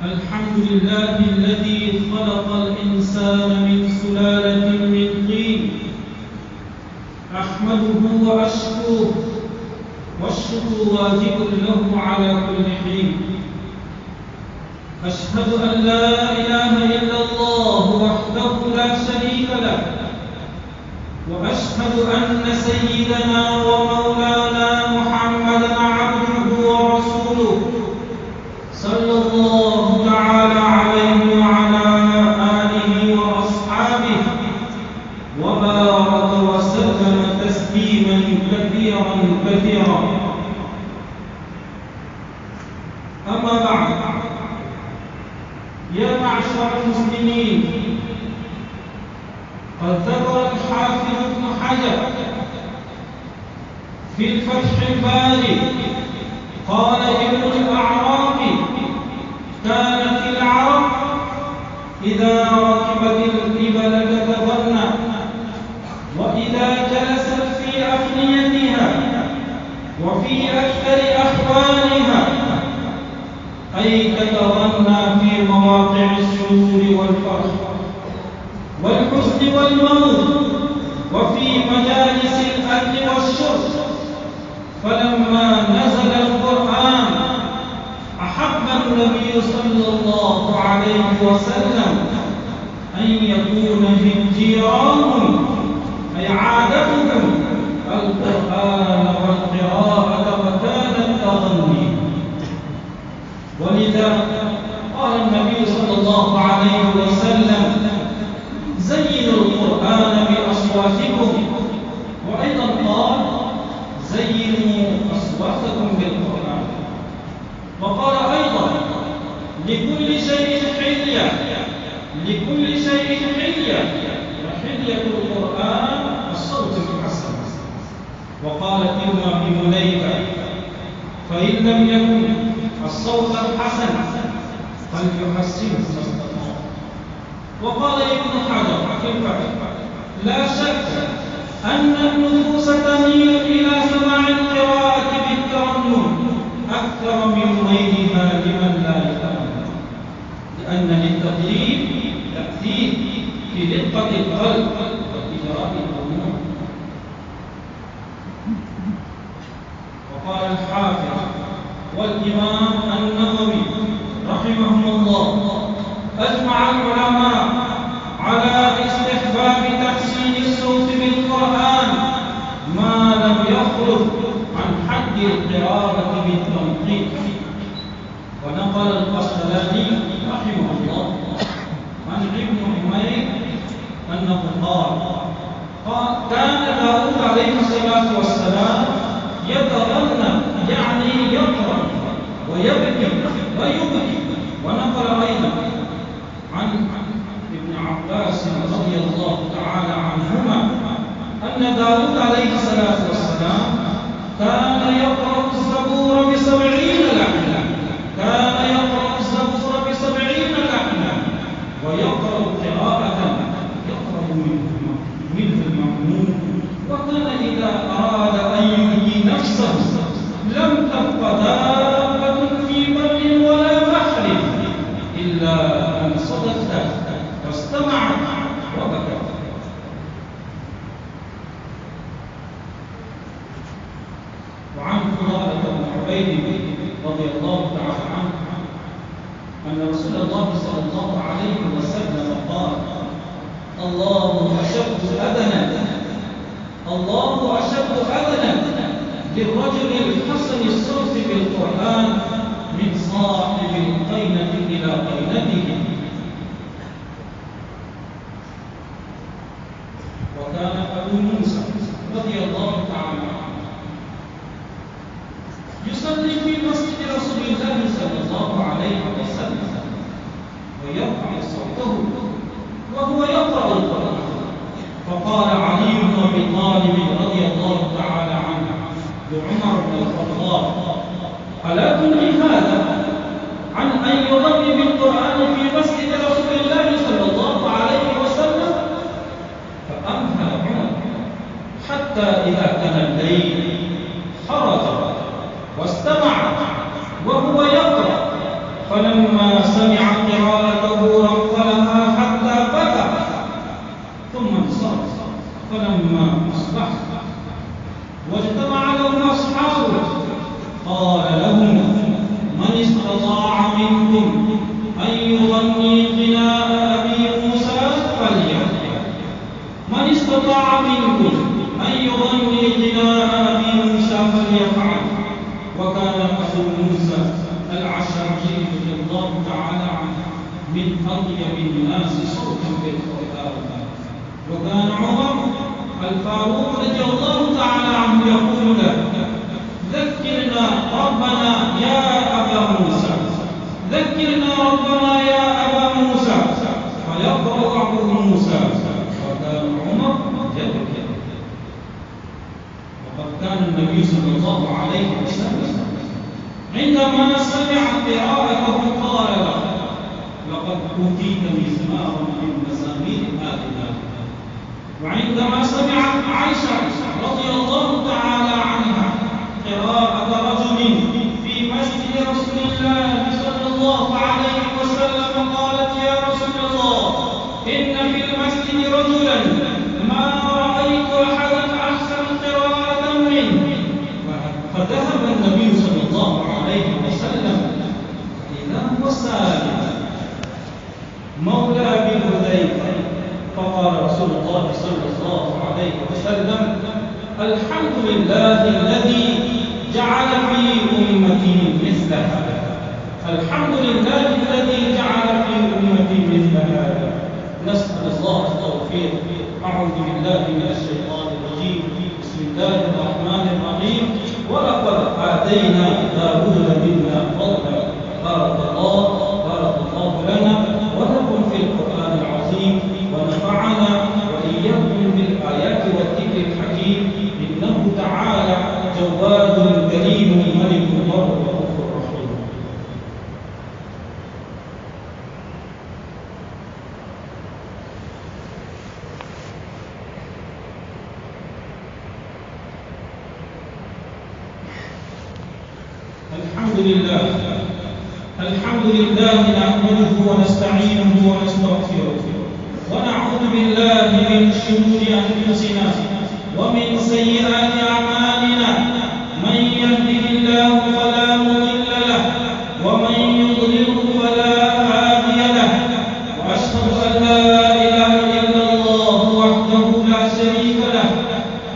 الحمد لله الذي خلق الإنسان من سلالة من طين أحمده وأشكره والشكر واجب له على كل حين أشهد أن لا إله إلا الله وحده لا شريك له وأشهد أن سيدنا ومولانا محمدا عبده ورسوله صلى الله تعالى عليه وعلى آله وأصحابه وبارك وسلم تسليما كثيرا كثيرا. أما بعد، يا معشر المسلمين، قد ذكر الحافظ ابن حجر في الفتح الباري قال ابن الأعرابي: كانت العرب إذا ركبت الإبل تتغنى، وإذا جلست في أفنيتها وفي أكثر أحوالها أي تتغنى في مواقع السرور والفرح والحزن والموت وفي مجالس الأكل والشرب. فلما نزل القرآن أحب النبي صلى الله عليه وسلم أن يكون جيرانهم أي عادتهم القرآن والقراءة وكان التغني. ولذا قال النبي صلى الله عليه وسلم: زينوا القرآن بأصواتكم. وأيضا قال: زينوا أصواتكم بالقرآن. وقال أيضا: لكل شيء حلية، لكل شيء حلية، وحلية القرآن الصوت الحسن. وقال ابن أبي مليكة: فإن لم يكن الصوت الحسن فليحسنه ما استطاع. وقال ابن حجر في الفتح: لا شك أن النفوس تميل إلى سماع القراءة بالترنم أكثر من غيرها لمن لا يتأمل، لأن للتقليد تأثير في دقة القلب وإجراء الأمور. وقال الحافظ والإمام النووي رحمهم الله: أجمع العلماء على استحباب تحسين الصوت بالقرآن ما لم يخرج عن حد القراءة بالتنقيط. ونقل القسطلاني رحمه الله عن ابن حميد أنه قال: كان داود عليه الصلاة والسلام يتغنى، يعني يطرب ويبكي ويبكي. ونقل أيضا عن ابن عباس رضي الله تعالى عنهما أن داود عليه الصلاة والسلام كان يقرأ الزبور ب70 لحنا، كان يقرأ الزبور ب70 لحنا، ويقرأ قراءة يقرأ منه المأمون. وكان إذا أراد أن يحيي نفسه لم تبق دابة في بر ولا بحر إلا أنصتت واستمعت وبكت. وعن فضالة بن عبيد رضي الله تعالى عنه أن رسول الله صلى الله عليه وسلم قال: الله أشد أذنا، الله أشد أذنا للرجل الحسن الصوت بالقرآن من صاحب القينة إلى قينته. وكان أبو موسى رضي الله تعالى عنه يصلي في مسجد رسول الله صلى الله عليه وسلم ويرفع صوته وهو يقرأ القرآن، فقال علي بن أبي طالب رضي الله تعالى عنه لعمر بن الخطاب: ألا تنهي هذا عن أن يغني بالقرآن في مسجد رسول الله صلى الله عليه وسلم؟ فأمهل عمر حتى إذا كان الليل خرج واستمع فلما سمع قراءته رقلها حتى بكى ثم انصرف. فلما أصبح واجتمع له أصحابه قال لهم: من استطاع منكم أن يغني غناء أبي موسى فليفعل. من استطاع منكم أن يغني غناء أبي موسى فليفعل. وكان أبو موسى الأشعري رضي الله تعالى عنه من أطيب الناس صوتا بالقرآن. وكان عمر الفاروق رضي الله تعالى عنه يقول له: ذكرنا ربنا يا أبا موسى، ذكرنا ربنا يا أبا موسى، فيقرأ أبو موسى. وكان عمر يبكي. وقد كان النبي صلى الله عليه وسلم عندما سمع قراءته قال له: لقد أوتيت مزمارا من مزامير آل داود. وعندما سمعت عائشة رضي الله تعالى عنها قراءة رجل في مسجد رسول الله صلى الله عليه وسلم قالت: يا رسول الله، إن في المسجد رجلا ما رأيت أحدا أحسن قراءة منه. فذهب النبي صلى الله عليه وسلم إذا هو سالم مولى أبي حذيفة، فقال رسول الله صلى الله عليه وسلم: الحمد لله الذي جعل في أمتي مثل هذا. الحمد لله الذي جعل في أمتي مثل هذا. نسأل الله التوفيق. أعوذ بالله من الشيطان الرجيم. بسم الله الرحمن الرحيم. ولقد آتينا داود منا فضلا. بارك الله لنا ولكم في القرآن العظيم، ونفعنا وإياكم بالآيات والذكر الحكيم. إنه تعالى جواد كريم ملك بر رؤوف رحيم. الحمد لله نحمده ونستعينه ونستغفره ونعوذ بالله من شرور أنفسنا ومن سيئات أعمالنا. من يهده الله فلا مضل له ومن يضلله فلا هادي له. وأشهد أن لا إله إلا الله وحده لا شريك له.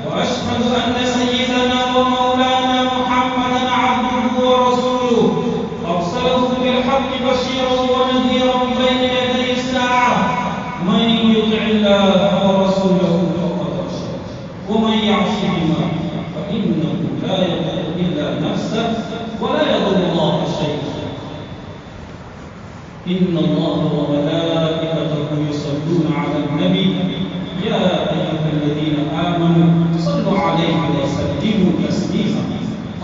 وأشهد أن سيدنا ومولانا محمدا عبده ورسوله أرسله بالحق بشيرا ونذيرا بين يدي الساعة. من يطع الله ورسوله فقد رشد، ومن يعصهما فإنه لا يضر إلا نفسه ولا يضر الله شيئا. إن الله وملائكته يصلون على النبي. يا أيها الذين آمنوا صلوا عليه وسلموا تسليما.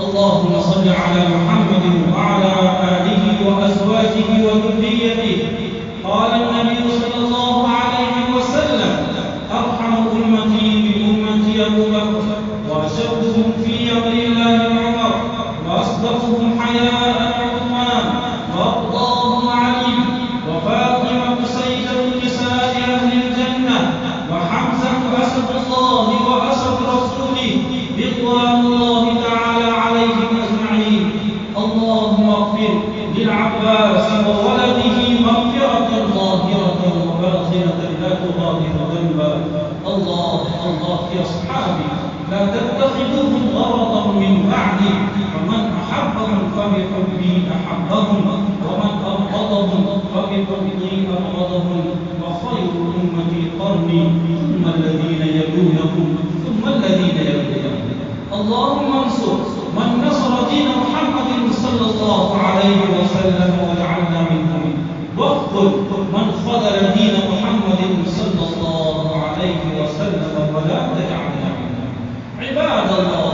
اللهم صل على محمد وعلى آله وأزواجه وذريته. قال النبي صلى الله عليه وسلم: أرحم أمتي بأمتي أبو بكر، وأشدهم في أمر الله عمر، وأصدقهم حياء عثمان، وأرضاهم علي، وفاطمة سيدة نساء أهل الجنة، وحمزة أسد الله وأسد رسوله رضوان الله تعالى عليهم أجمعين. اللهم اغفر للعباس وولده مغفرة ظاهرة وباطنة لا تغادر ذنبا. الله في أصحابي لا تتخذوهم غرضا من بعدي، فمن أحبهم فبحبي أحبهم، ومن أبغضهم فببغضي أبغضهم. وخير أمتي قرني، ثم الذين يلونهم، ثم الذين يلونهم. اللهم انصر من نصر دين محمد صلى الله عليه وسلم واجعلنا منهم، واخذل من خذل دين محمد صلى الله عليه وسلم ولا تجعلنا منهم. عباد الله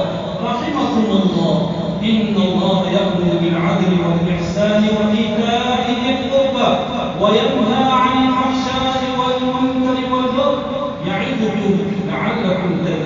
رحمكم الله، إن الله يأمر بالعدل والإحسان وإيتاء ذي القربى وينهى عن الفحشاء والمنكر والبغي يعظكم لعلكم تذكرون.